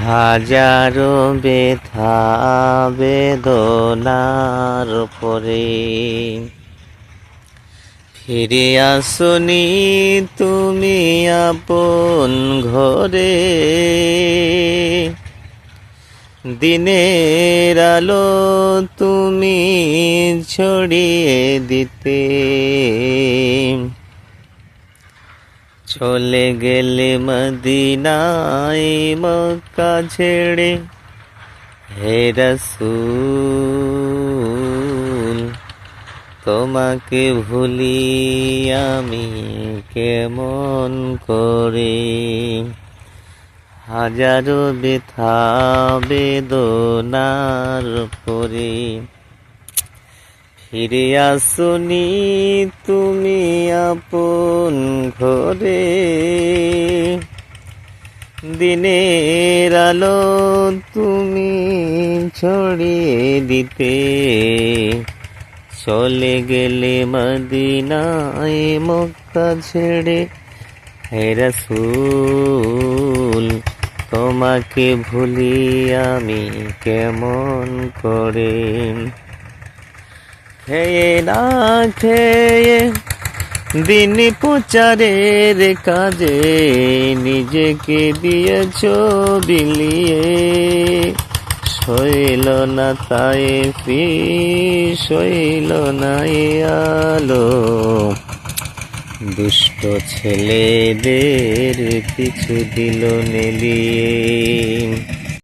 হাজারো ব্যথা বেদনার পরে ফিরে আসনি তুমি আপন ঘরে। দিনের আলো তুমি ছড়িয়ে দিতে চলে গেলে মদিনায় মক্কা ছেড়ে। হে রাসূল তোমাকে ভুলি আমি কেমন করে। হাজারো ব্যথা বেদনার পরে ফিরে আসনি তুমি আপন ঘরে। দিনের আলো তুমি ছড়িয়ে দিতে চলে গেলে মদিনায় মক্কা ছেড়ে। হে রাসূল তোমাকে ভুলি আমি কেমন করে। খেয়ে না খেয়ে দিন প্রচারের কাজে নিজেকে দিয়েছ বিলিয়ে। সইল না তাই সইল না এ আলো দুষ্ট ছেলেদের কিছু দিল নেলিয়ে।